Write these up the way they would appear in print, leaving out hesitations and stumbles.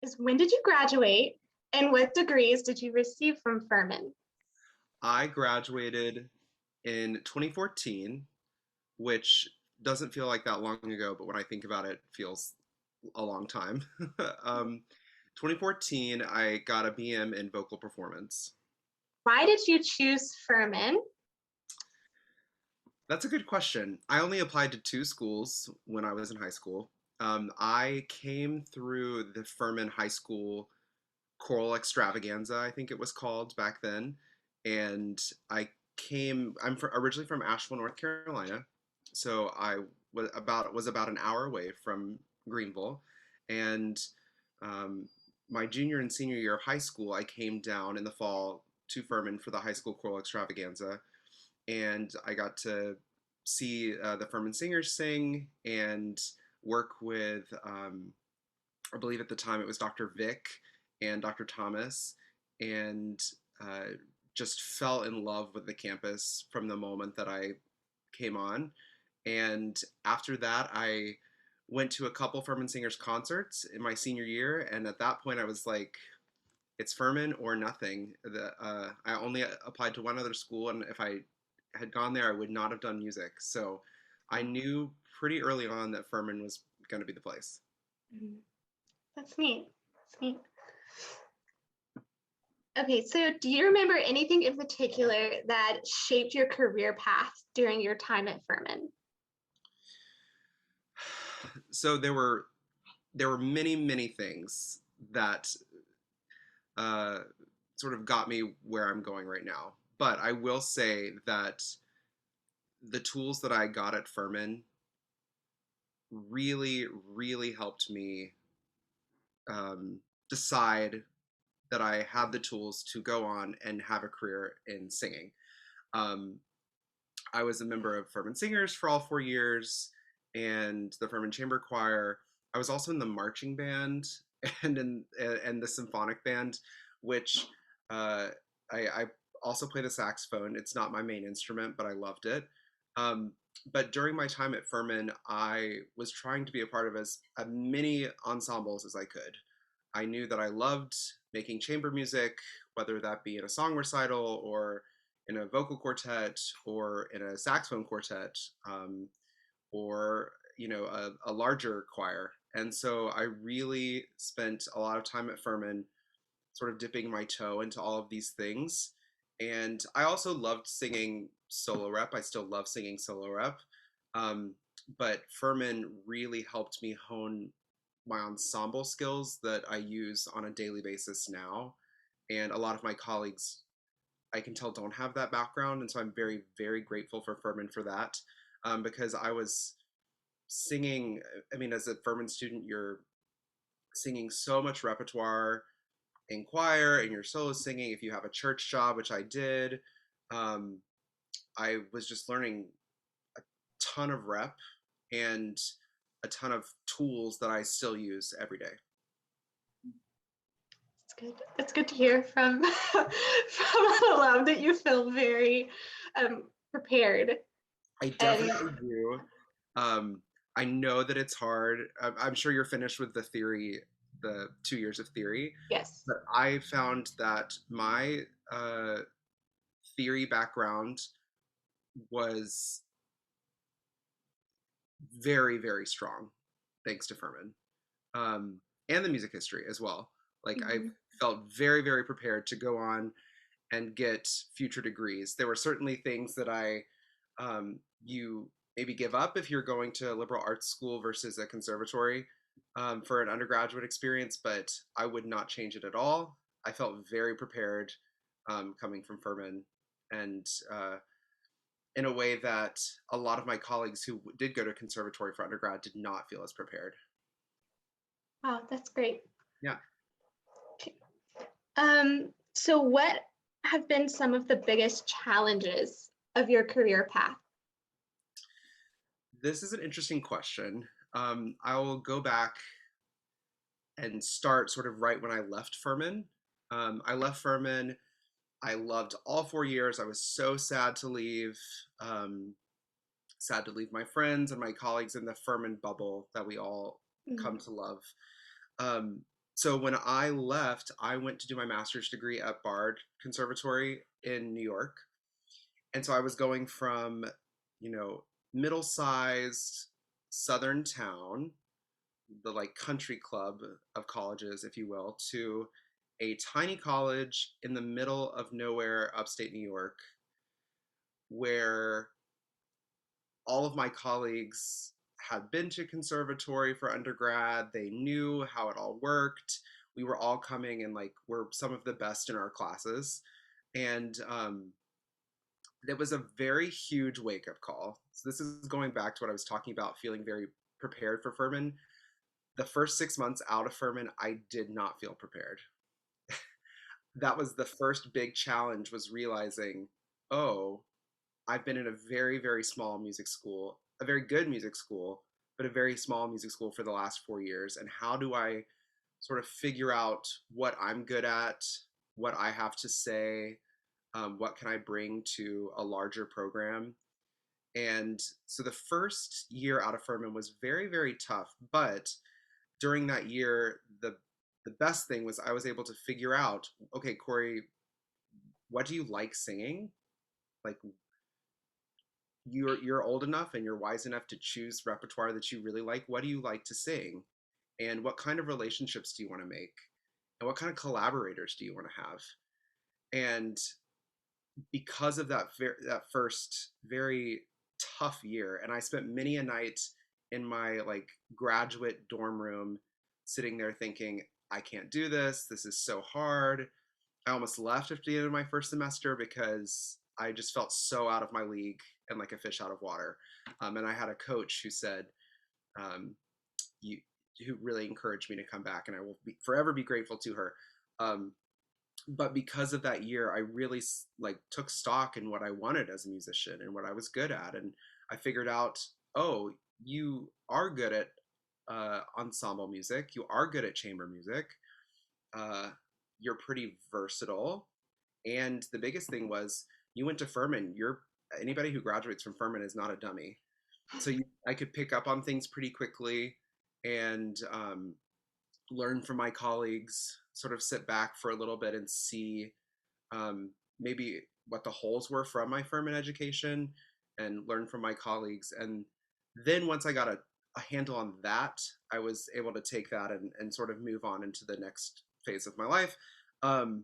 is when did you graduate and what degrees did you receive from Furman? I graduated in 2014, which doesn't feel like that long ago, but when I think about it, it feels a long time. um, 2014, I got a BM in vocal performance. Why did you choose Furman? That's a good question. I only applied to two schools when I was in high school. I came through the Furman High School Choral Extravaganza, I think it was called back then. And originally from Asheville, North Carolina. So I was about an hour away from Greenville. And um, my junior and senior year of high school, I came down in the fall to Furman for the high school choral extravaganza. And I got to see the Furman singers sing and work with, I believe at the time it was Dr. Vic and Dr. Thomas, and uh, just fell in love with the campus from the moment that I came on. And after that, I went to a couple Furman Singers concerts in my senior year, and at that point, I was like, "It's Furman or nothing." I only applied to one other school, and if I had gone there, I would not have done music. So I knew pretty early on that Furman was going to be the place. Mhm. That's neat. That's neat. Okay, so do you remember anything in particular that shaped your career path during your time at Furman? So there were many things that uh, sort of got me where I'm going right now. But I will say that the tools that I got at Furman really helped me um, decide that I had the tools to go on and have a career in singing. Um, I was a member of Furman Singers for all 4 years and the Furman Chamber Choir. I was also in the marching band and the symphonic band, which uh, I also play the saxophone. It's not my main instrument, but I loved it. Um, but during my time at Furman, I was trying to be a part of as many ensembles as I could. I knew that I loved making chamber music, whether that be in a song recital or in a vocal quartet or in a saxophone quartet, or a larger choir. And so I really spent a lot of time at Furman sort of dipping my toe into all of these things. And I also loved singing solo rep. I still love singing solo rep. Um, but Furman really helped me hone my ensemble skills that I use on a daily basis now. And a lot of my colleagues, I can tell, don't have that background. And so I'm very grateful for Furman for that, because I was singing. I mean, as a Furman student, you're singing so much repertoire in choir and you're solo singing. If you have a church job, which I did, um, I was just learning a ton of rep and a ton of tools that I still use every day. It's good. It's good to hear from from an alum that you feel very prepared. I And definitely do. Um, I know that it's hard. I'm sure you're finished with the theory, the 2 years of theory, yes, but I found that my theory background was very strong, thanks to Furman, and the music history as well. Like I mhm. felt very prepared to go on and get future degrees. There were certainly things that you maybe give up if you're going to a liberal arts school versus a conservatory, for an undergraduate experience, but I would not change it at all. I felt very prepared, coming from Furman, and in a way that a lot of my colleagues who did go to conservatory for undergrad did not feel as prepared. Wow, that's great. Yeah. Okay. So what have been some of the biggest challenges of your career path? This is an interesting question. I will go back and start sort of right when I left Furman. I left Furman. I loved all 4 years. I was so sad to leave. Um, Sad to leave my friends and my colleagues in the Furman bubble that we all come Mhm. to love. Um, So when I left, I went to do my master's degree at Bard Conservatory in New York. And so I was going from, you know, middle-sized southern town, the like country club of colleges, if you will, to a tiny college in the middle of nowhere, upstate New York, where all of my colleagues had been to conservatory for undergrad. They knew how it all worked. We were all coming and like we're some of the best in our classes. And it was a very huge wake up call. So this is going back to what I was talking about, feeling very prepared for Furman. The first 6 months out of Furman, I did not feel prepared. That was the first big challenge, was realizing, oh, I've been in a very, very small music school, a very good music school, but a very small music school for the last 4 years. And how do I sort of figure out what I'm good at, what I have to say, what can I bring to a larger program? And so the first year out of Furman was very, very tough. But during that year, the best thing was I was able to figure out, okay, Corey, what do you like singing? Like you're old enough and you're wise enough to choose repertoire that you really like. What do you like to sing? And what kind of relationships do you want to make? And what kind of collaborators do you want to have? And because of that first very tough year, and I spent many a night in my like graduate dorm room sitting there thinking, I can't do this. This is so hard. I almost left at the end of my first semester because I just felt so out of my league and like a fish out of water. And I had a coach who said, um, "You," who really encouraged me to come back, and I will forever be grateful to her. Um, but because of that year, I really like took stock in what I wanted as a musician and what I was good at, and I figured out, oh, you are good at ensemble music, you are good at chamber music, uh, you're pretty versatile, and the biggest thing was you went to Furman. You're Anybody who graduates from Furman is not a dummy, so I could pick up on things pretty quickly and learn from my colleagues, sort of sit back for a little bit and see maybe what the holes were from my Furman education and learn from my colleagues. And then once I got a handle on that, I was able to take that and sort of move on into the next phase of my life. Um,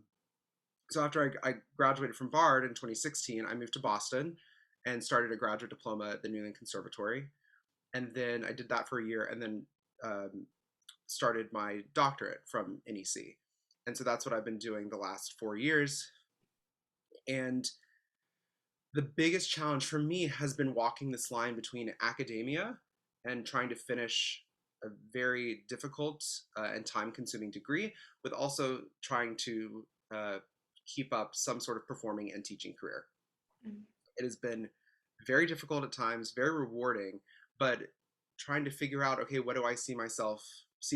so after I graduated from Bard in 2016, I moved to Boston and started a graduate diploma at the New England Conservatory. And then I did that for a year and then um, started my doctorate from NEC. And so that's what I've been doing the last 4 years. And the biggest challenge for me has been walking this line between academia and trying to finish a very difficult and time consuming degree, with also trying to keep up some sort of performing and teaching career. Mm. It has been very difficult at times, very rewarding, but trying to figure out, okay, what do I see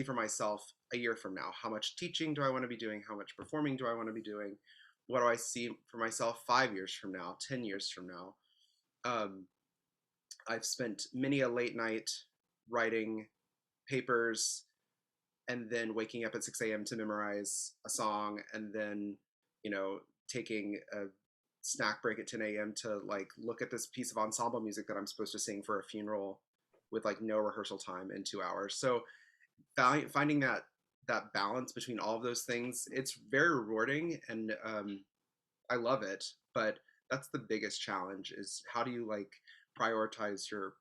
for myself a year from now? How much teaching do I want to be doing? How much performing do I want to be doing? What do I see for myself 5 years from now, 10 years from now? Um, I've spent many a late night writing papers and then waking up at 6 a.m. to memorize a song and then, taking a snack break at 10 a.m. to like look at this piece of ensemble music that I'm supposed to sing for a funeral with like no rehearsal time in 2 hours. So finding that balance between all of those things, it's very rewarding and I love it. But that's the biggest challenge, is how do you like prioritize your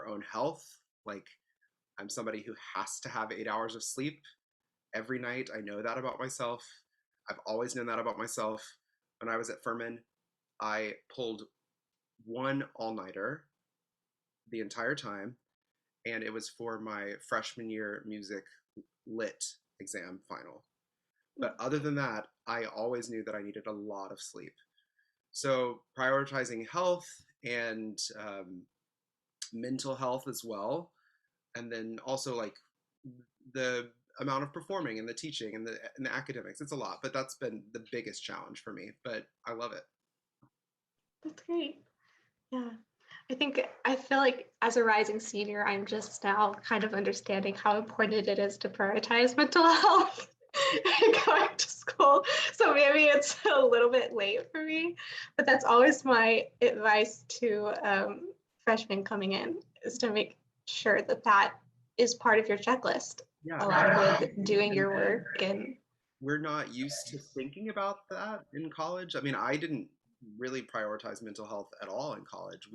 own health? Like I'm somebody who has to have 8 hours of sleep every night. I know that about myself. I've always known that about myself. When I was at Furman, I pulled one all-nighter the entire time, and it was for my freshman year music lit exam final. But other than that, I always knew that I needed a lot of sleep. So prioritizing health and mental health as well, and then also like the amount of performing and the teaching and the academics. It's a lot, but that's been the biggest challenge for me. But I love it. That's great. Yeah. I feel like as a rising senior, I'm just now kind of understanding how important it is to prioritize mental health and going to school. So maybe it's a little bit late for me, but that's always my advice to freshmen coming in, is to make sure that that is part of your checklist, Yeah, along with doing and your work. And we're not used to thinking about that in college. I mean, I didn't really prioritize mental health at all in college.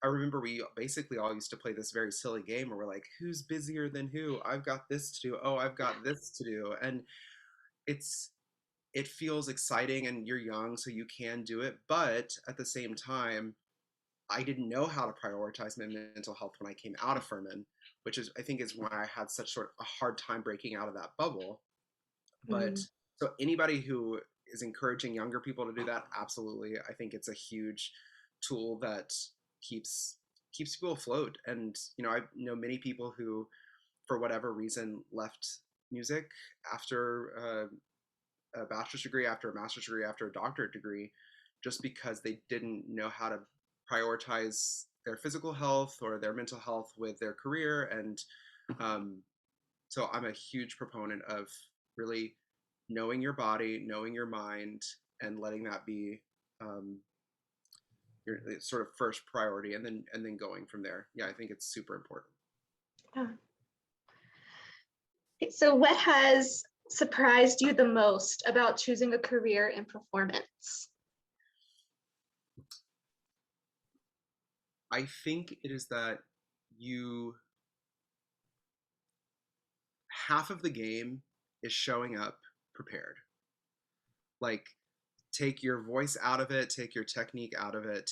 I remember we basically all used to play this very silly game where we're like, who's busier than who? I've got this to do. Oh, I've got this to do. And it's it feels exciting and you're young so you can do it, but at the same time, I didn't know how to prioritize my mental health when I came out of Furman, which is I think is why I had such sort of a hard time breaking out of that bubble. But mm, so anybody who is encouraging younger people to do that, absolutely. I think it's a huge tool that keeps keeps people afloat. And I know many people who, for whatever reason, left music after a bachelor's degree, after a master's degree, after a doctorate degree, just because they didn't know how to prioritize their physical health or their mental health with their career. And um, so I'm a huge proponent of really knowing your body, knowing your mind, and letting that be um, your sort of first priority, and then going from there. Yeah, I think it's super important. yeah. So what has surprised you the most about choosing a career in performance? I think it is that you half of the game is showing up prepared. Like, take your voice out of it, take your technique out of it,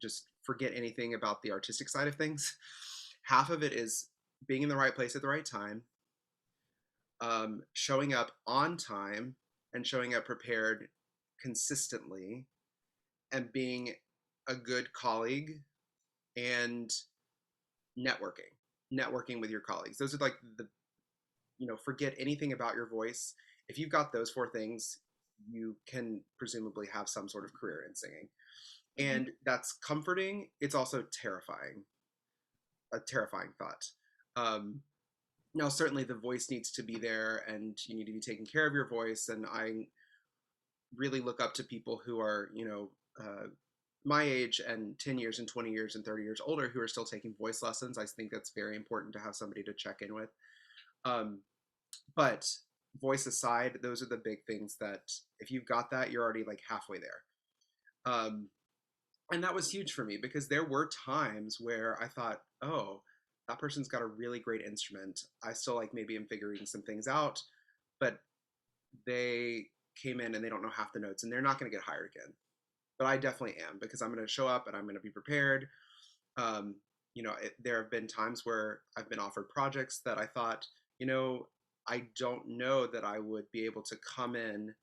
just forget anything about the artistic side of things. Half of it is being in the right place at the right time, showing up on time and showing up prepared consistently, and being a good colleague and networking with your colleagues. Those are like forget anything about your voice. If you've got those four things, you can presumably have some sort of career in singing. Mhm. And that's comforting. It's also a terrifying thought. Um, Now, certainly the voice needs to be there and you need to be taking care of your voice. And I really look up to people who are, my age and 10 years and 20 years and 30 years older who are still taking voice lessons. I think that's very important to have somebody to check in with. Um, but voice aside, those are the big things that if you've got that, you're already like halfway there. Um, and that was huge for me because there were times where I thought, oh, that person's got a really great instrument. I still like maybe am figuring some things out, but they came in and they don't know half the notes and they're not going to get hired again. But I definitely am because I'm going to show up and I'm going to be prepared. Um, there have been times where I've been offered projects that I thought, I don't know that I would be able to come in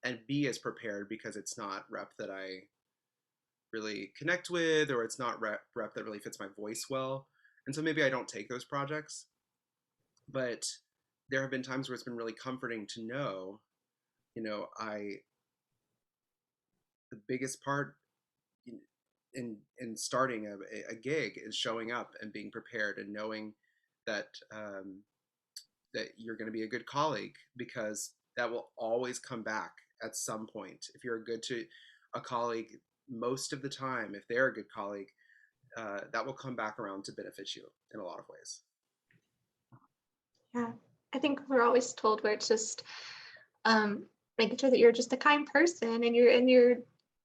and be as prepared because it's not rep that I really connect with, or it's not rep that really fits my voice well. And so maybe I don't take those projects. But there have been times where it's been really comforting to know, I the biggest part in starting a gig is showing up and being prepared and knowing that that you're going to be a good colleague because that will always come back at some point. If you're good to a colleague, most of the time, if they're a good colleague, that will come back around to benefit you in a lot of ways. Yeah, I think we're always told where it's just um, making sure that you're just a kind person and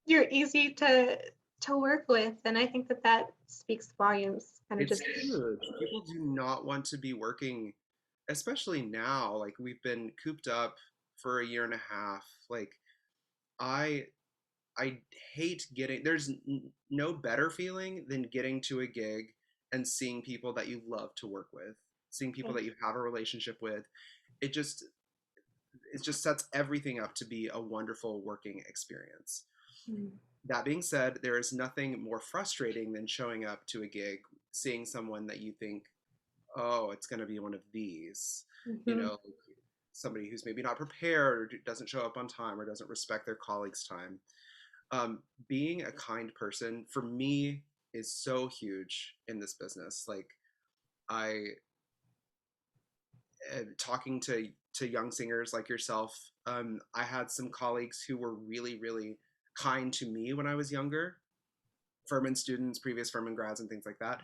you're easy to work with, and I think that that speaks volumes. Kind of It's just huge. People do not want to be working, especially now. Like we've been cooped up for a year and a half. Like I I hate getting there's no better feeling than getting to a gig and seeing people that you love to work with, seeing people that you have a relationship with. It just it just sets everything up to be a wonderful working experience. mm, That being said, there is nothing more frustrating than showing up to a gig, seeing someone that you think, oh, it's going to be one of these, you mhm, know, somebody who's maybe not prepared or doesn't show up on time or doesn't respect their colleagues' time. Being a kind person for me is so huge in this business. Like I talking to young singers like yourself, I had some colleagues who were really, really kind to me when I was younger, Furman students, previous Furman grads, and things like that.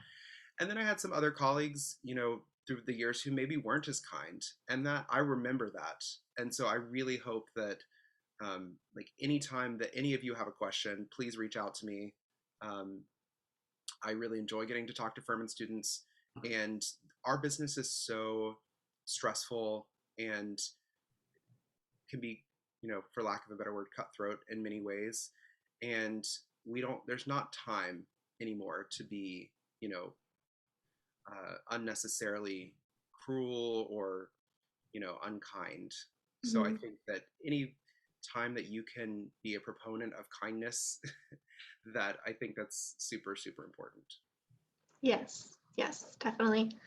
And then I had some other colleagues, through the years who maybe weren't as kind, and that I remember that. And so I really hope that, like, anytime that any of you have a question, please reach out to me. Um, I really enjoy getting to talk to Furman students, and our business is so stressful and can be, for lack of a better word, cutthroat in many ways. And there's not time anymore to be, unnecessarily cruel or, unkind. So I Mhm. think that any time that you can be a proponent of kindness, that I think that's super, super important. Yes, yes, definitely.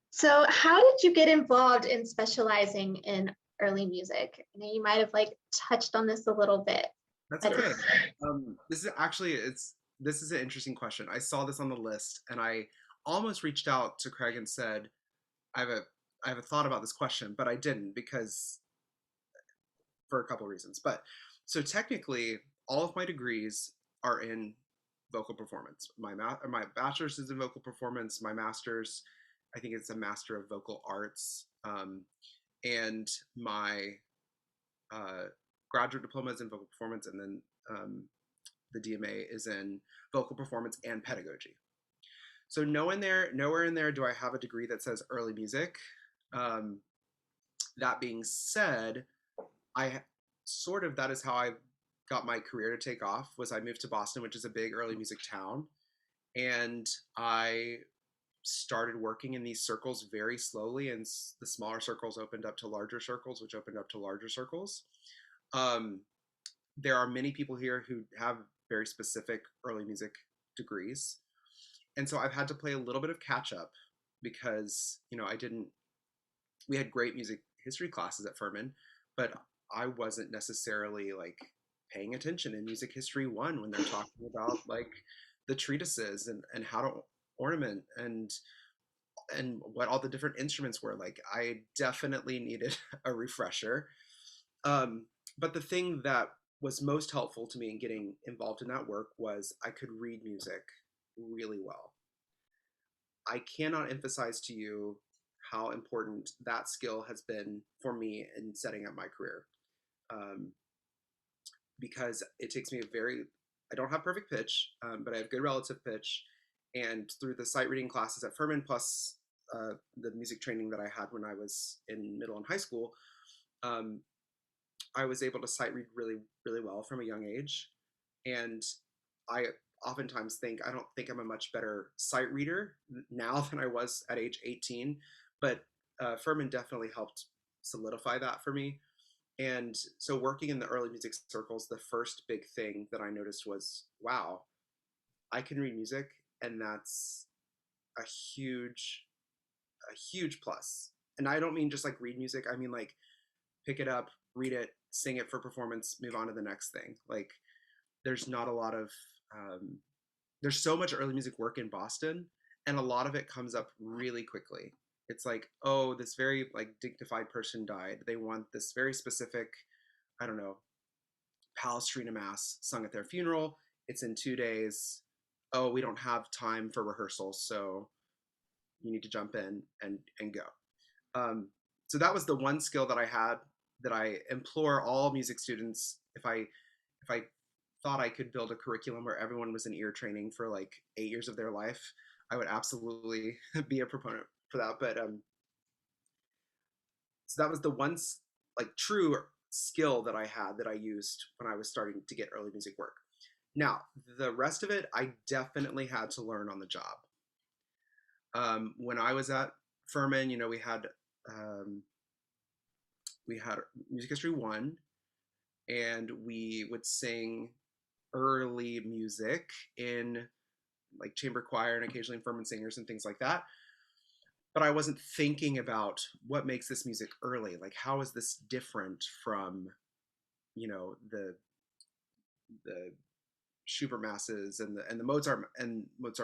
So, how did you get involved in specializing in early music? I know you might have like touched on this a little bit, That's but okay. This is an interesting question. I saw this on the list and I almost reached out to Craig and said, I have a I have a thought about this question, but I didn't because for a couple of reasons. But so technically, all of my degrees are in vocal performance. My bachelor's is in vocal performance. My master's, I think it's a master of vocal arts, and my uh, graduate diploma is in vocal performance, and then the DMA is in vocal performance and pedagogy. So nowhere in there do I have a degree that says early music. Um, that being said, I that is how I got my career to take off. Was I moved to Boston, which is a big early music town, and I started working in these circles very slowly, and the smaller circles opened up to larger circles, which opened up to larger circles. Um, there are many people here who have very specific early music degrees, and so I've had to play a little bit of catch up because I didn't. We had great music history classes at Furman, but I wasn't necessarily like paying attention in music history one when they're talking about like the treatises and how to ornament and what all the different instruments were. Like I definitely needed a refresher. But the thing that was most helpful to me in getting involved in that work was I could read music really well. I cannot emphasize to you how important that skill has been for me in setting up my career. Um, because it takes me I don't have perfect pitch, but I have good relative pitch. And through the sight reading classes at Furman, plus the music training that I had when I was in middle and high school, um, I was able to sight read really, really well from a young age. And I oftentimes I don't think I'm a much better sight reader now than I was at age 18, but Furman definitely helped solidify that for me. And so working in the early music circles, the first big thing that I noticed was, wow, I can read music, and that's a huge, a huge plus. And I don't mean just like read music. I mean like pick it up, read it, sing it for performance, move on to the next thing. Like there's not a lot of there's so much early music work in Boston, and a lot of it comes up really quickly. It's like, oh, this very like dignified person died. They want this very specific, I don't know, Palestrina Mass sung at their funeral. It's in 2 days. Oh, we don't have time for rehearsals, so you need to jump in and go. So that was the one skill that I had that I implore all music students. If I thought I could build a curriculum where everyone was in ear training for like 8 years of their life, I would absolutely be a proponent for that. But so that was the one like true skill that I had that I used when I was starting to get early music work. Now, the rest of it, I definitely had to learn on the job. When I was at Furman, um, we had music history one, and we would sing early music in like chamber choir and occasionally Furman singers and things like that. But I wasn't thinking about what makes this music early. Like, how is this different from, the the Schubert masses and the Mozart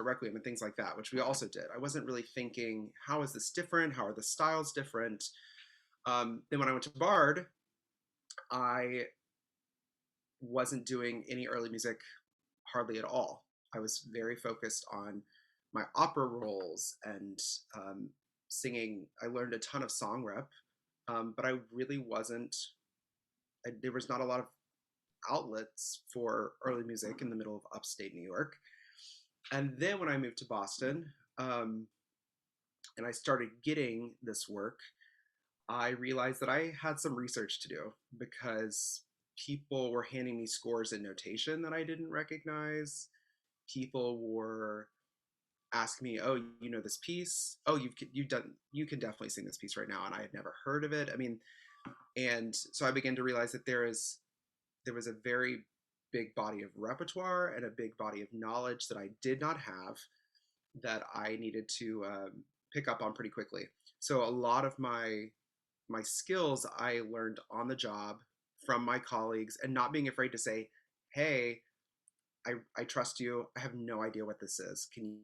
Requiem and things like that, which we also did. I wasn't really thinking, how is this different? How are the styles different? Then when I went to Bard, I wasn't doing any early music hardly at all. I was very focused on my opera roles and singing. I learned a ton of song rep, but I really wasn't. There was not a lot of outlets for early music in the middle of upstate New York. And then when I moved to Boston, and I started getting this work, I realized that I had some research to do because people were handing me scores and notation that I didn't recognize. People were asking me, "Oh, you know this piece? Oh, you can definitely sing this piece right now," and I had never heard of it. I mean, and so I began to realize that there was a very big body of repertoire and a big body of knowledge that I did not have that I needed to pick up on pretty quickly. So a lot of my skills I learned on the job from my colleagues and not being afraid to say, "Hey, I trust you. I have no idea what this is. Can you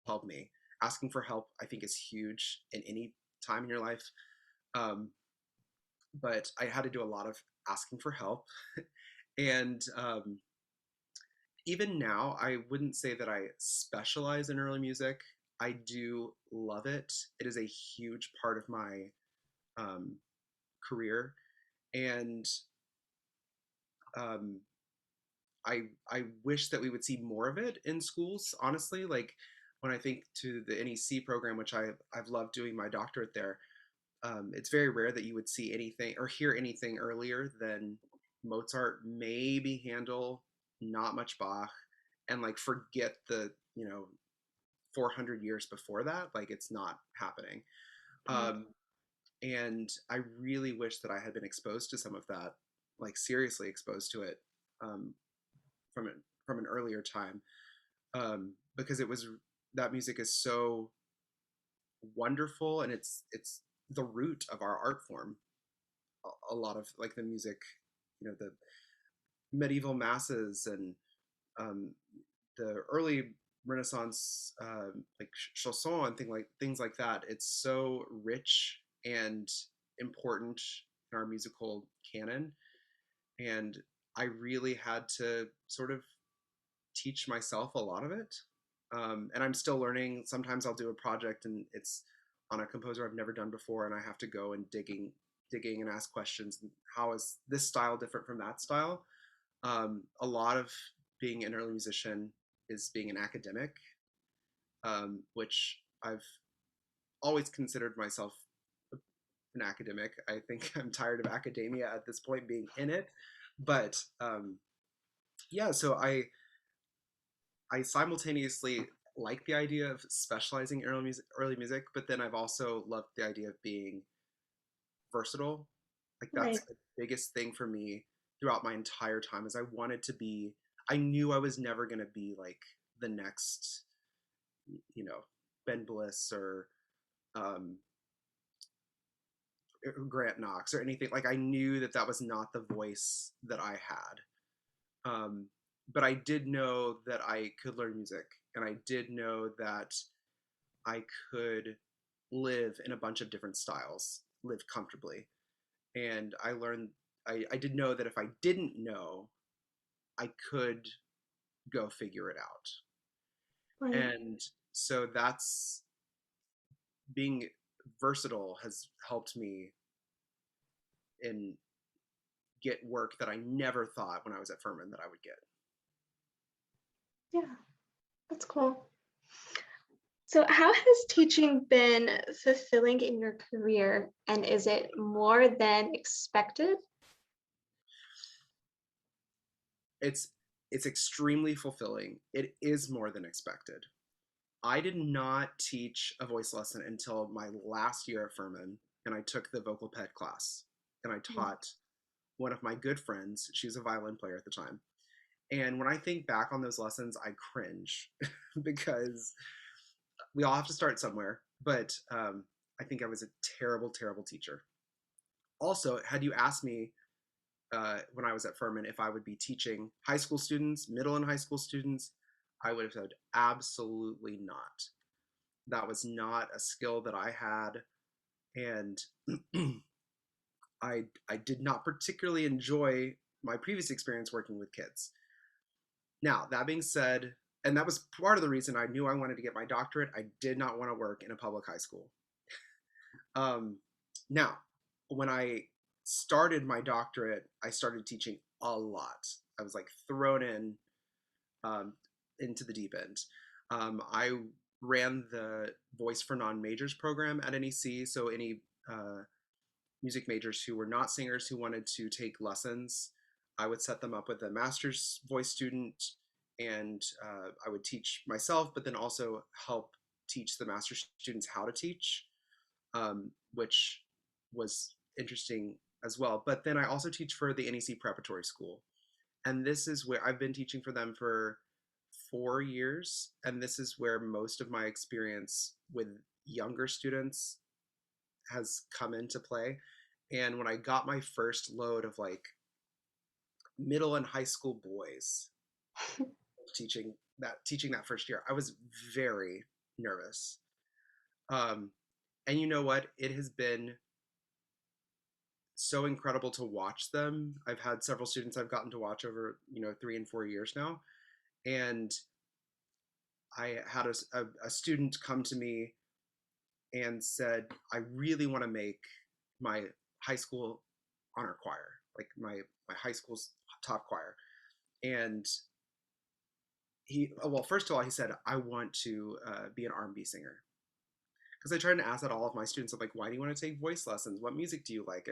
help me?" Asking for help, I think, is huge in any time in your life. Um, but I had to do a lot of asking for help. And even now, I wouldn't say that I specialize in early music. I do love it. It is a huge part of my um, career. And um, I wish that we would see more of it in schools, honestly. Like when I think to the NEC program, which I've loved doing my doctorate there, it's very rare that you would see anything or hear anything earlier than Mozart, maybe Handel, not much Bach, and like forget the 400 years before that. Like it's not happening. Um, and I really wish that I had been exposed to some of that, like seriously exposed to it um, from from an earlier time, because it was that music is so wonderful and it's the root of our art form. A lot of like the music, the medieval masses and um, the early Renaissance, like chanson and things like that. It's so rich and important in our musical canon, and I really had to sort of teach myself a lot of it. And I'm still learning. Sometimes I'll do a project and it's on a composer I've never done before, and I have to go and digging and ask questions. How is this style different from that style? A lot of being an early musician is being an academic, which I've always considered myself an academic. I think I'm tired of academia at this point, being in it. But yeah, so I simultaneously like the idea of specializing in early music, but then I've also loved the idea of being versatile. Like Right. that's the biggest thing for me throughout my entire time is I wanted to be. I knew I was never going to be like the next, you know, Ben Bliss or um, Grant Knox or anything. Like I knew that that was not the voice that I had. But I did know that I could learn music, and I did know that I could live in a bunch of different styles, live comfortably. And I learned, I did know that if I didn't know, I could go figure it out. Right. And so that's being versatile has helped me in get work that I never thought when I was at Furman that I would get. Yeah, that's cool. So, how has teaching been fulfilling in your career, and is it more than expected? It's it's extremely fulfilling. It is more than expected. I did not teach a voice lesson until my last year at Furman, and I took the vocal ped class, and I Mm. taught one of my good friends. She was a violin player at the time. And when I think back on those lessons, I cringe because we all have to start somewhere. But I think I was a terrible, terrible teacher. Also, had you asked me when I was at Furman, if I would be teaching high school students, middle and high school students, I would have said absolutely not. That was not a skill that I had, and I did not particularly enjoy my previous experience working with kids. Now, that being said, and that was part of the reason I knew I wanted to get my doctorate. I did not want to work in a public high school. Now, when I started my doctorate, I started teaching a lot. I was like thrown in um, into the deep end. I ran the Voice for Non-Majors program at NEC, so any music majors who were not singers who wanted to take lessons, I would set them up with a master's voice student, and I would teach myself, but then also help teach the master's students how to teach, which was interesting as well. But then I also teach for the NEC Preparatory School, and this is where I've been teaching for them for 4 years, and this is where most of my experience with younger students has come into play. And when I got my first load of like middle and high school boys teaching that first year, I was very nervous. And you know what? It has been so incredible to watch them. I've had several students I've gotten to watch over, 3 and 4 years now. And I had a student come to me and said, I really want to make my high school honor choir, like my high school's top choir. And well, first of all, he said, I want to be an R&B singer. Because I tried to ask that all of my students, I'm like, why do you want to take voice lessons? What music do you like?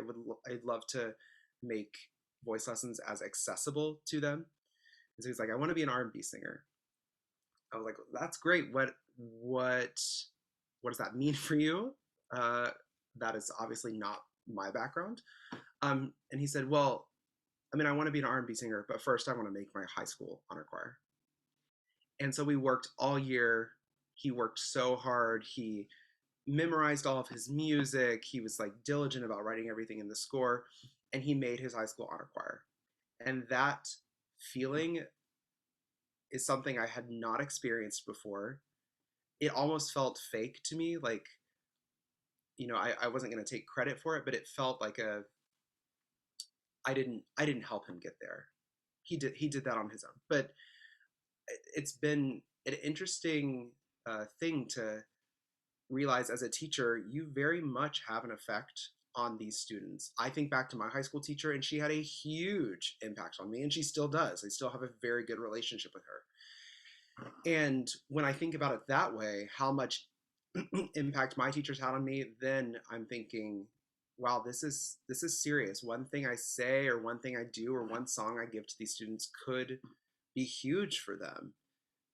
I'd love to make voice lessons as accessible to them. And so he's like, I want to be an R&B singer. I was like, that's great. What does that mean for you? That is obviously not my background. And he said, well, I mean, I want to be an R&B singer, but first I want to make my high school honor choir. And so we worked all year. He worked so hard. He memorized all of his music. He was like diligent about writing everything in the score, and he made his high school honor choir. And that feeling is something I had not experienced before. It almost felt fake to me, like, I wasn't going to take credit for it, but it felt like I didn't help him get there. He did that on his own. But it's been an interesting thing to realize as a teacher, you very much have an effect on these students. I think back to my high school teacher, and she had a huge impact on me, and she still does. I still have a very good relationship with her. And when I think about it that way, how much impact my teachers had on me, then I'm thinking, wow, this is serious. One thing I say or one thing I do or one song I give to these students could be huge for them.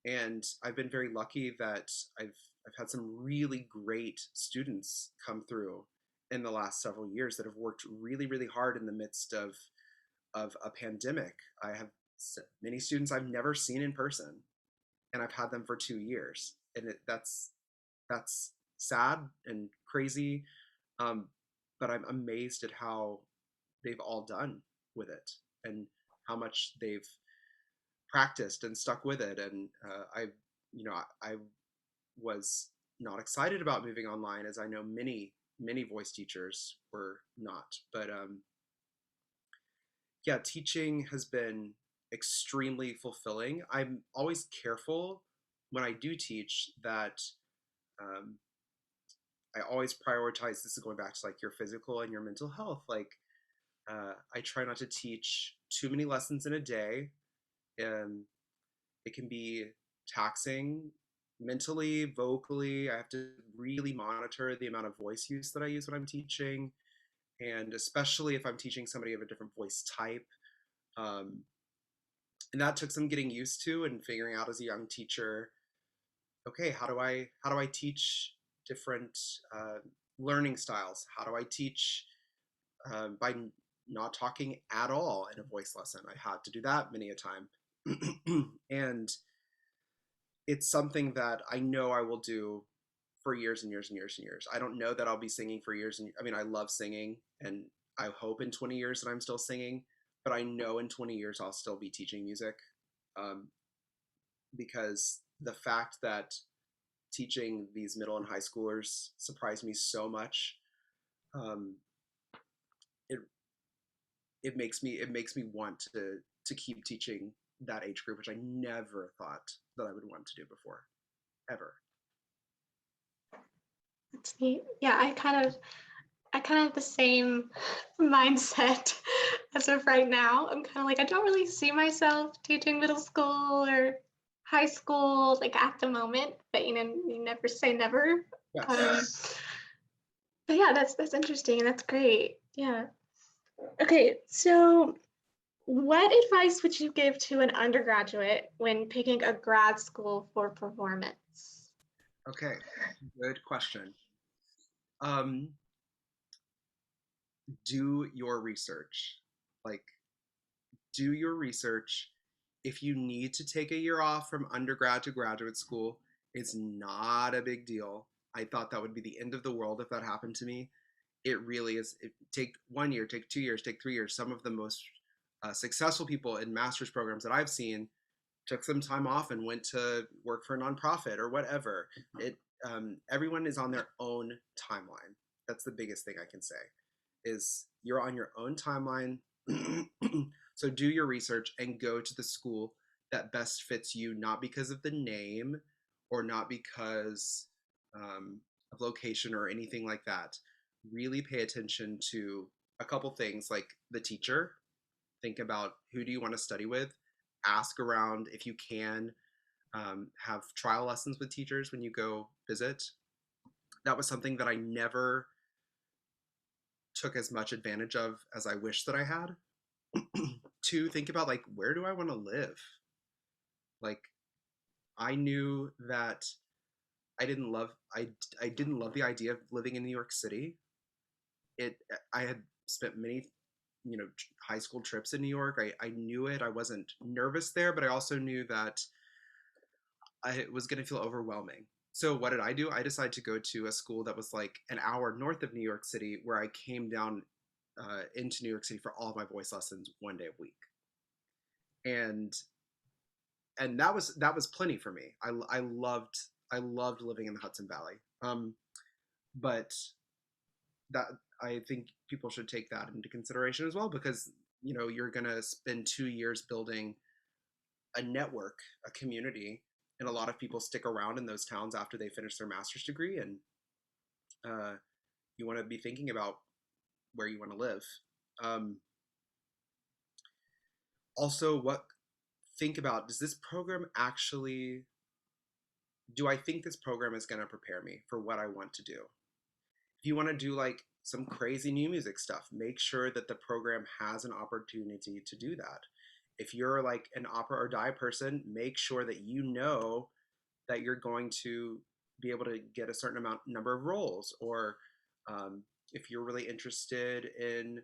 And I've been very lucky that I've had some really great students come through in the last several years that have worked really, really hard in the midst of a pandemic. I have many students I've never seen in person, and I've had them for 2 years, and that's sad and crazy, but I'm amazed at how they've all done with it and how much they've practiced and stuck with it. And I was not excited about moving online, as I know many voice teachers were not. But yeah, teaching has been extremely fulfilling. I'm always careful when I do teach that I always prioritize, this is going back to like your physical and your mental health. Like I try not to teach too many lessons in a day. It can be taxing mentally, vocally. I have to really monitor the amount of voice use that I use when I'm teaching, and especially if I'm teaching somebody of a different voice type. And that took some getting used to and figuring out as a young teacher. Okay, how do I teach different learning styles? How do I teach by not talking at all in a voice lesson? I had to do that many a time. And it's something that I know I will do for years and years and years and years. I don't know that I'll be singing for years. And I mean, I love singing, and I hope in 20 years that I'm still singing. but I know in 20 years I'll still be teaching music, um, because the fact that teaching these middle and high schoolers surprised me so much. Um, it it makes me want to keep teaching that age group, which I never thought that I would want to do before, ever. That's neat. Yeah, I kind of have the same mindset as of right now. I'm kind of like, I don't really see myself teaching middle school or high school like at the moment, but you never say never. Um, Yes. but yeah, that's interesting and that's great. Yeah. Okay, so what advice would you give to an undergraduate when picking a grad school for performance? Okay. Good question. Um, do your research. Like, do your research. If you need to take a year off from undergrad to graduate school, it's not a big deal. I thought that would be the end of the world if that happened to me. It really is. Take 1 year, take 2 years, take 3 years. Some of the most successful people in master's programs that I've seen took some time off and went to work for a nonprofit or whatever. It Everyone is on their own timeline. That's the biggest thing I can say is you're on your own timeline. So do your research and go to the school that best fits you, not because of the name or not because of location or anything like that. Really pay attention to a couple things like the teacher. Think about who do you want to study with. Ask around if you can. Have trial lessons with teachers when you go visit. That was something that I never took as much advantage of as I wish that I had. To think about like where do I want to live? Like I knew that I didn't love the idea of living in New York City. It I had spent many high school trips in New York. I knew it. I wasn't nervous there, but I also knew that it was going to feel overwhelming. So what did I do? I decided to go to a school that was like an hour north of New York City, where I came down into New York City for all of my voice lessons 1 day a week, and that was plenty for me. I loved living in the Hudson Valley, but that I think people should take that into consideration as well because you're gonna spend 2 years building a network, a community, and a lot of people stick around in those towns after they finish their master's degree, and uh, you want to be thinking about where you want to live. Um, Also, what think about does this program actually? Do I think this program is going to prepare me for what I want to do? If you want to do like some crazy new music stuff, make sure that the program has an opportunity to do that. If you're like an opera or die person, make sure that you know that you're going to be able to get a certain number of roles. Or if you're really interested in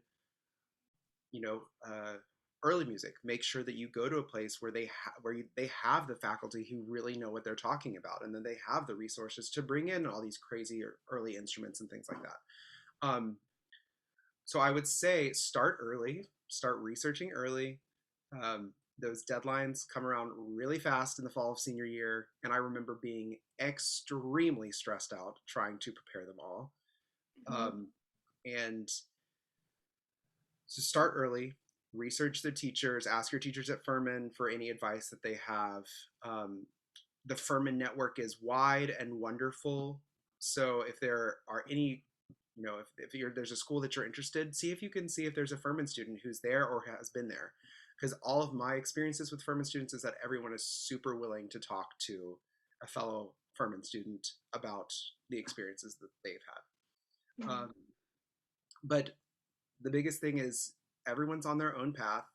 you know early music, make sure that you go to a place where they have the faculty who really know what they're talking about, and then they have the resources to bring in all these crazy early instruments and things like that. So I would say start early, start researching early. Those deadlines come around really fast in the fall of senior year, and I remember being extremely stressed out trying to prepare them all. Mhm. And so start early, research the teachers, ask your teachers at Furman for any advice that they have. Um, the Furman network is wide and wonderful. So if there are any, if there's a school that you're interested, see if you can see if there's a Furman student who's there or has been there. Because all of my experiences with Furman students is that everyone is super willing to talk to a fellow Furman student about the experiences that they've had. Mhm. But the biggest thing is everyone's on their own path,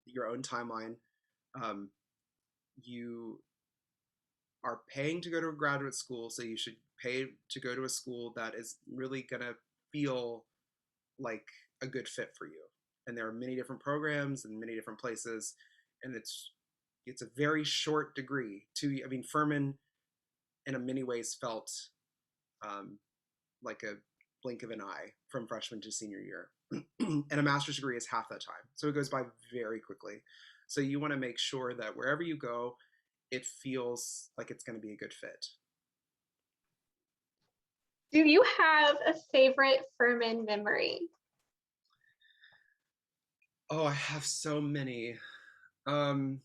your own timeline. Um, you are paying to go to a graduate school, so you should pay to go to a school that is really going to feel like a good fit for you. And there are many different programs and many different places, and it's a very short degree. I mean, Furman in a many ways felt like a blink of an eye from freshman to senior year. And a master's degree is half that time. So it goes by very quickly. So you want to make sure that wherever you go, it feels like it's going to be a good fit. Do you have a favorite Furman memory? Oh, I have so many. Um,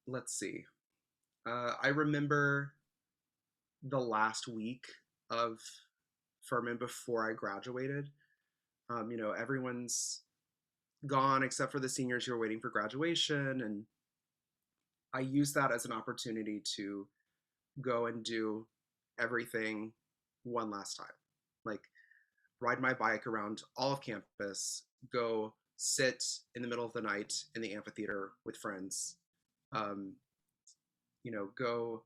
let's see. I remember the last week of Furman before I graduated. Everyone's gone except for the seniors who are waiting for graduation. And I used that as an opportunity to go and do everything one last time. Like ride my bike around all of campus, go sit in the middle of the night in the amphitheater with friends, um, go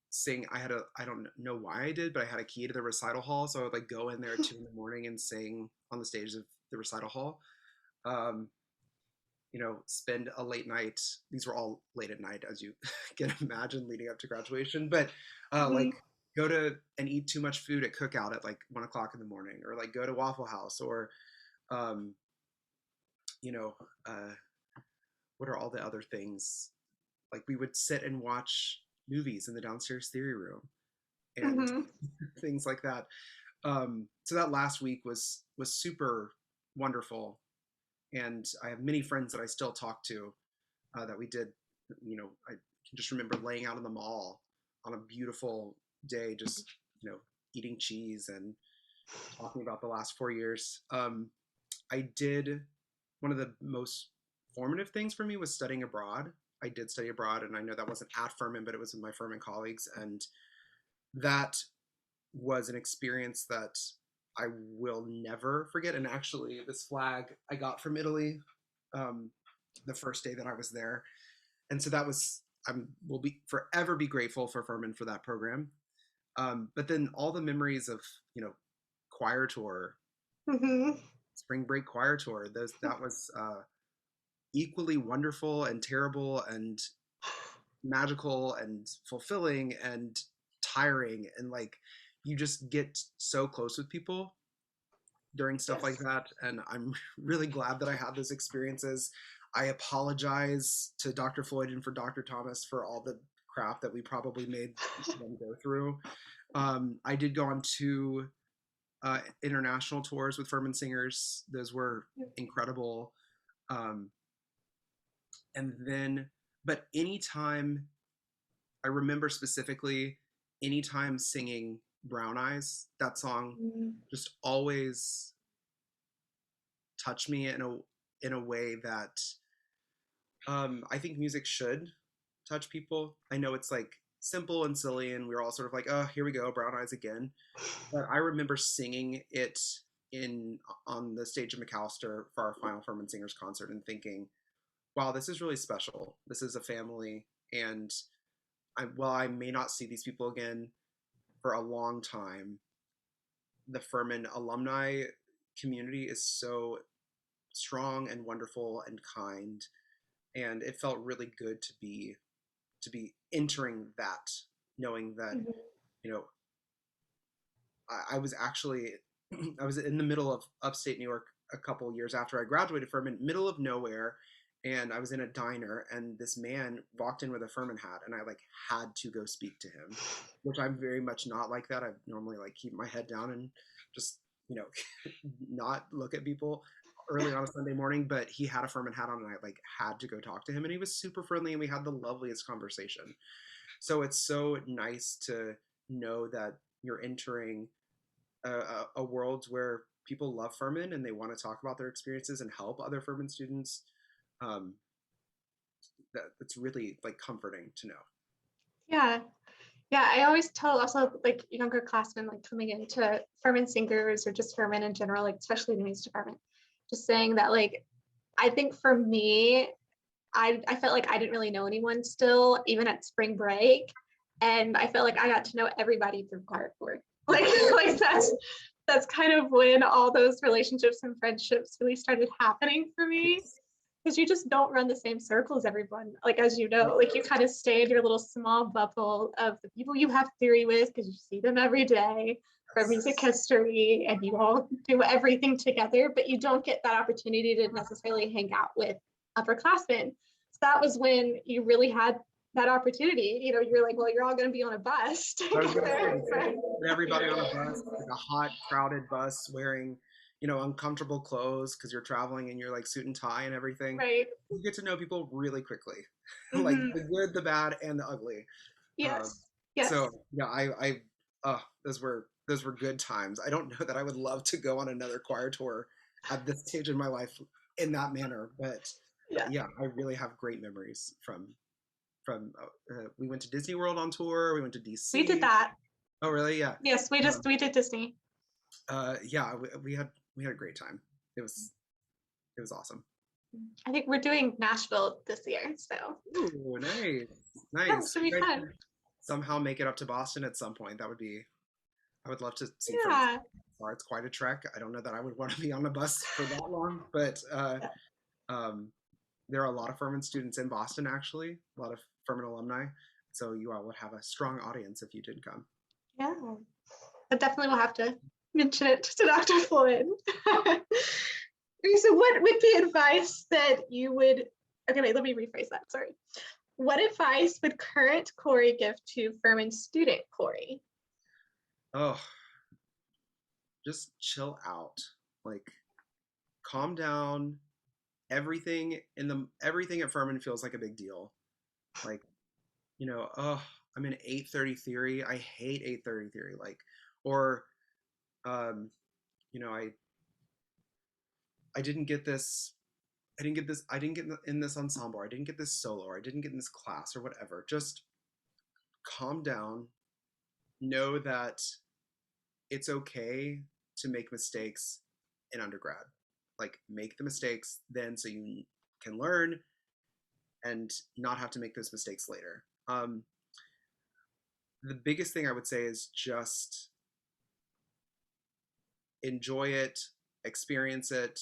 sing. I don't know why I did, but I had a key to the recital hall. So I would like go in there at 2 a.m. and sing on the stage of the recital hall. Um, spend a late night. These were all late at night, as you can imagine, leading up to graduation. But like go to and eat too much food at cookout at like 1 o'clock in the morning, or like go to Waffle House, or um, you know, what are all the other things? Like we would sit and watch movies in the downstairs theory room and things like that. So that last week was super wonderful, and I have many friends that I still talk to that we did. I can just remember laying out in the mall on a beautiful day, just eating cheese and talking about the last 4 years. I did one of the most formative things for me was studying abroad. I did study abroad, and I know that wasn't at Furman, but it was with my Furman colleagues, and that was an experience that I will never forget. And actually, this flag I got from Italy the first day that I was there, and so that was will be forever be grateful for Furman for that program. But then all the memories of choir tour, spring break choir tour, that was equally wonderful and terrible and magical and fulfilling and tiring, and like you just get so close with people during stuff like that. And I'm really glad that I had those experiences. I apologize to Dr. Floyd and for Dr. Thomas for all the crap that we probably made them go through. I did go on 2 international tours with Furman singers. Those were incredible. And then, but anytime, I remember specifically, anytime singing Brown Eyes, that song just always touched me in a way that I think music should touch people. I know it's like simple and silly, and we were all sort of like, oh, here we go, Brown Eyes again. But I remember singing it on the stage of McAllister for our final Furman Singers concert and thinking, wow, this is really special. This is a family, and while I may not see these people again for a long time, the Furman alumni community is so strong and wonderful and kind, and it felt really good to be entering that, knowing that I was actually I was in the middle of upstate New York a couple years after I graduated Furman, middle of nowhere, and I was in a diner, and this man walked in with a Furman hat, and I like had to go speak to him, which I'm very much not like that. I normally like keep my head down and just not look at people early on a Sunday morning, but he had a Furman hat on, and I like had to go talk to him, and he was super friendly, and we had the loveliest conversation. So it's so nice to know that you're entering a world where people love Furman and they want to talk about their experiences and help other Furman students. That's really like comforting to know. Yeah. Yeah, I always tell also like younger classmen like coming into Furman singers or just Furman in general, like especially the music department, just saying that like I think for me, I felt like I didn't really know anyone still, even at spring break. And I felt like I got to know everybody through choir tour. Like that's kind of when all those relationships and friendships really started happening for me. because you just don't run the same circles, everyone. Like, as you know, like you kind of stay in your little small bubble of the people you have theory with because you see them every day for music history and you all do everything together, but you don't get that opportunity to necessarily hang out with upperclassmen. So that was when you really had that opportunity. You know, you're like, well, you're all going to be on a bus together. Everybody on a bus, like a hot, crowded bus, wearing, uncomfortable clothes because you're traveling in your like suit and tie and everything. Right. You get to know people really quickly, like Mm-hmm. the good, the bad, and the ugly. Yes. Yes. So yeah, those were good times. I don't know that I would love to go on another choir tour at this stage in my life in that manner, but yeah, I really have great memories from we went to Disney World on tour. We went to DC. We did that. Oh, really? Yeah. Yes, we did Disney. Yeah, we had a great time. It was awesome. I think we're doing Nashville this year, so. Ooh, nice. Yeah, it should be fun. Somehow make it up to Boston at some point. I would love to see. Yeah. It's quite a trek. I don't know that I would want to be on a bus for that long, but there are a lot of Furman students in Boston, actually, a lot of Furman alumni. So you all would have a strong audience if you did come. Yeah, I definitely will have to mention it to Dr. Floyd. So what would be advice that you would, okay, wait, let me rephrase that, sorry. What advice would current Corey give to Furman student Corey? Oh, just chill out. Like, calm down. Everything at Furman feels like a big deal. Like, I'm in 830 theory. I hate 830 theory. Like, or, I didn't get this. I didn't get in this ensemble. I didn't get this solo. Or I didn't get in this class or whatever. Just calm down. Know that it's okay to make mistakes in undergrad. Like, make the mistakes then so you can learn and not have to make those mistakes later. The biggest thing I would say is just enjoy it, experience it.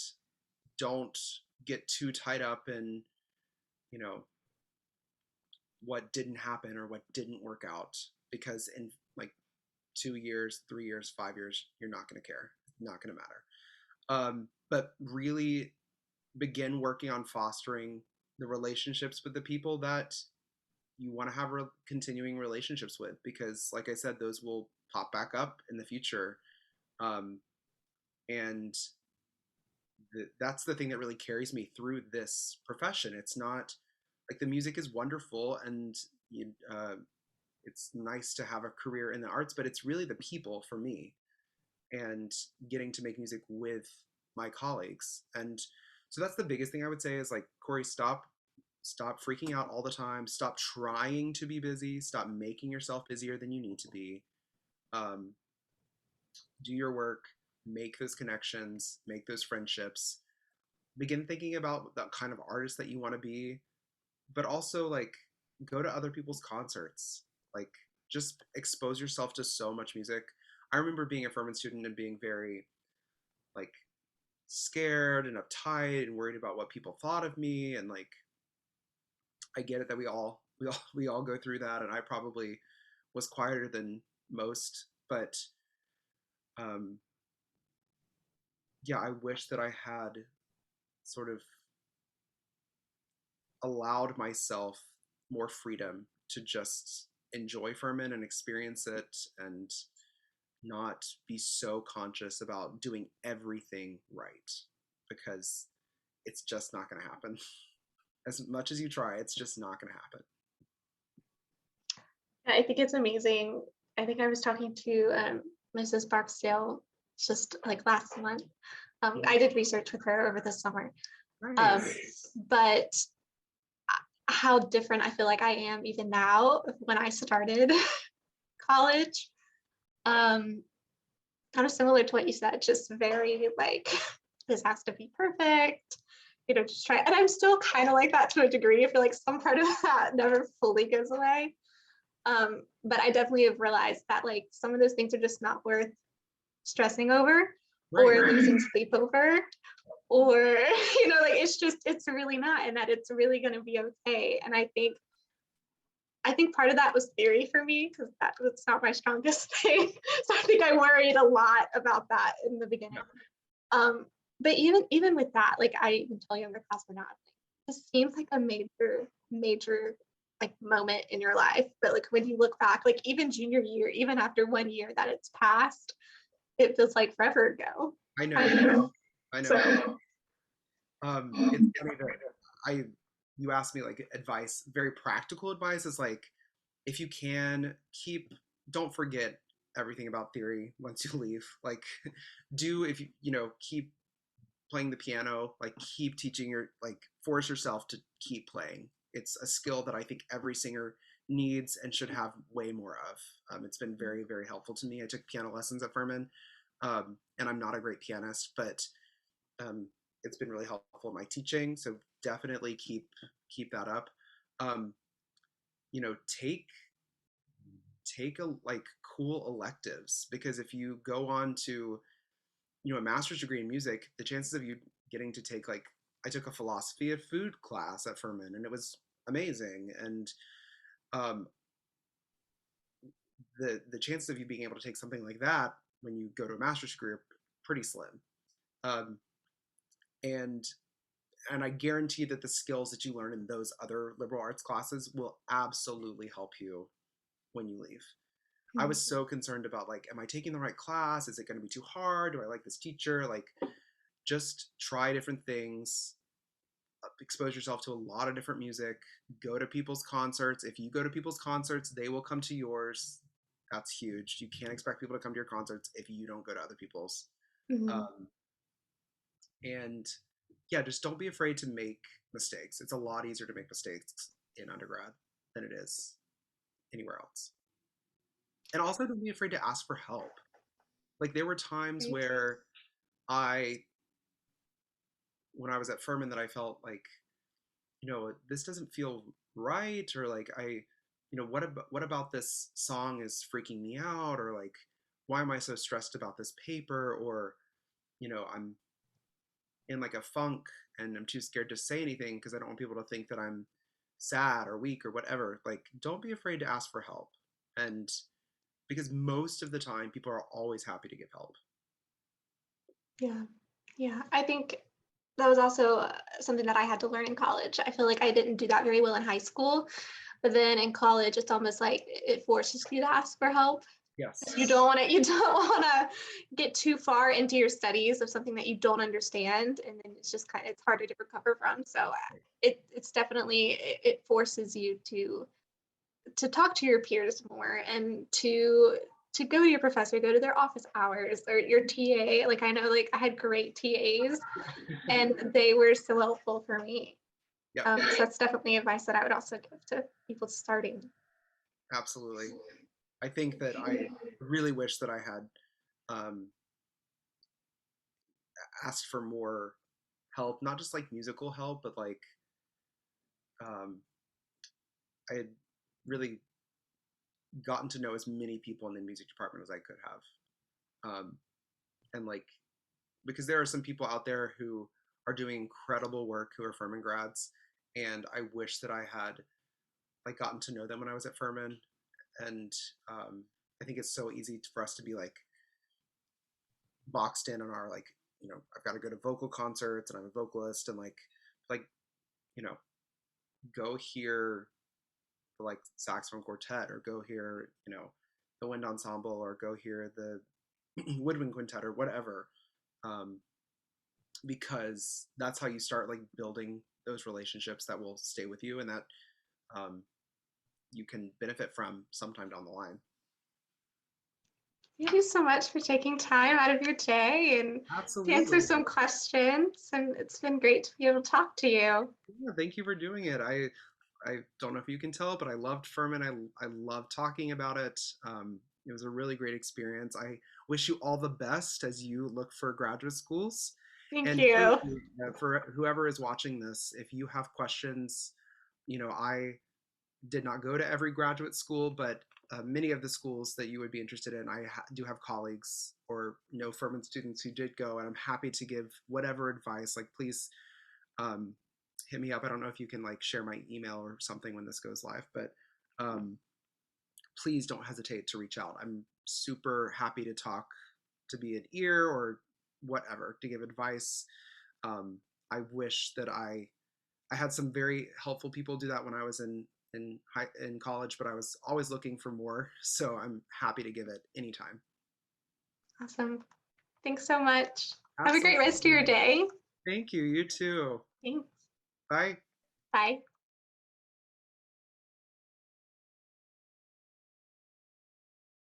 Don't get too tied up in, what didn't happen or what didn't work out, because in like 2 years, 3 years, 5 years, you're not going to care. It's not going to matter. But really begin working on fostering the relationships with the people that you want to have continuing relationships with, because like I said, those will pop back up in the future. And that's the thing that really carries me through this profession. It's not like the music is wonderful and it's nice to have a career in the arts, but it's really the people for me and getting to make music with my colleagues. And so that's the biggest thing I would say is like, Corey, stop freaking out all the time. Stop trying to be busy. Stop making yourself busier than you need to be. Do your work, make those connections, make those friendships, begin thinking about the kind of artist that you want to be, but also like go to other people's concerts, like just expose yourself to so much music. I remember being a Furman student and being very like scared and uptight and worried about what people thought of me, and like I get it that we all go through that, and I probably was quieter than most, but yeah, I wish that I had sort of allowed myself more freedom to just enjoy Furman and experience it and not be so conscious about doing everything right, because it's just not going to happen. As much as you try, it's just not going to happen. I think it's amazing. I think I was talking to Mrs. Barksdale just like last month. I did research with her over the summer. Nice. But how different I feel like I am even now when I started college. Kind of similar to what you said, just very like, this has to be perfect, just try. And I'm still kind of like that to a degree. I feel like some part of that never fully goes away. But I definitely have realized that like some of those things are just not worth stressing over. Right. or losing sleep over, or like it's really not, and that it's really going to be okay. And I think part of that was theory for me, because that was not my strongest thing. So I think I worried a lot about that in the beginning. Um, but even with that, like I even tell younger class or not, this seems like a major like moment in your life. But like when you look back, like even junior year, even after 1 year that it's passed, it feels like forever ago. I know. I know. So It's funny that I you asked me like advice, very practical advice is like if you can don't forget everything about theory once you leave. Like do if you keep playing the piano, like keep teaching like force yourself to keep playing. It's a skill that I think every singer needs and should have way more of. It's been very, very helpful to me. I took piano lessons at Furman, and I'm not a great pianist, but um, it's been really helpful in my teaching. So definitely keep that up. Um, you know, take a like cool electives, because if you go on to a master's degree in music, the chances of you getting to take like I took a philosophy of food class at Furman, and it was amazing. And um, the chances of you being able to take something like that when you go to a master's degree are pretty slim. Um, and and I guarantee that the skills that you learn in those other liberal arts classes will absolutely help you when you leave. I was so concerned about like, am I taking the right class? Is it going to be too hard? Do I like this teacher? Like, just try different things, expose yourself to a lot of different music, go to people's concerts. If you go to people's concerts, they will come to yours. That's huge. You can't expect people to come to your concerts if you don't go to other people's. mhm. Um, and yeah, just don't be afraid to make mistakes. It's a lot easier to make mistakes in undergrad than it is anywhere else. And also don't be afraid to ask for help. Like there were times Right. where when I was at Furman, that I felt like, this doesn't feel right, or like what about this song is freaking me out, or like why am I so stressed about this paper, or I'm in like a funk and I'm too scared to say anything because I don't want people to think that I'm sad or weak or whatever. Like don't be afraid to ask for help. And because most of the time people are always happy to give help. Yeah. Yeah. I think that was also something that I had to learn in college. I feel like I didn't do that very well in high school, but then in college, it's almost like it forces you to ask for help. Yes. You don't want to get too far into your studies of something that you don't understand, and then it's harder to recover from. So it's definitely it forces you to talk to your peers more, and to go to your professor, go to their office hours, or your TA. Like I know, like I had great TAs, and they were so helpful for me. Yeah, So that's definitely advice that I would also give to people starting. absolutely. I think that I really wish that I had um, asked for more help, not just like musical help, but like um, I had really gotten to know as many people in the music department as I could have. And like, because there are some people out there who are doing incredible work who are Furman grads, and I wish that I had like gotten to know them when I was at Furman. And I think it's so easy for us to be like boxed in on our like, I've got to go to vocal concerts and I'm a vocalist, and like you know go hear the like saxophone quartet, or go hear the wind ensemble, or go hear the woodwind quintet, or whatever, um, because that's how you start like building those relationships that will stay with you, and that um, you can benefit from sometime down the line. Thank you so much for taking time out of your day and to answer Absolutely. some questions. And it's been great to be able to talk to you. Yeah, thank you for doing it. I don't know if you can tell, but I loved Furman. I love talking about it. It was a really great experience. I wish you all the best as you look for graduate schools. Thank And you. for whoever is watching this, if you have questions, I did not go to every graduate school, but many of the schools that you would be interested in. I do have colleagues or know Furman students who did go, and I'm happy to give whatever advice. Like, please um, hit me up. I don't know if you can like share my email or something when this goes live, but please don't hesitate to reach out. I'm super happy to talk, to be an ear or whatever, to give advice. I wish that I had some very helpful people do that when I was in college, but I was always looking for more. So I'm happy to give it anytime. Awesome. Thanks so much. Have a Absolutely. great rest of your day. Thank you. You too. Thanks. Bye. Bye.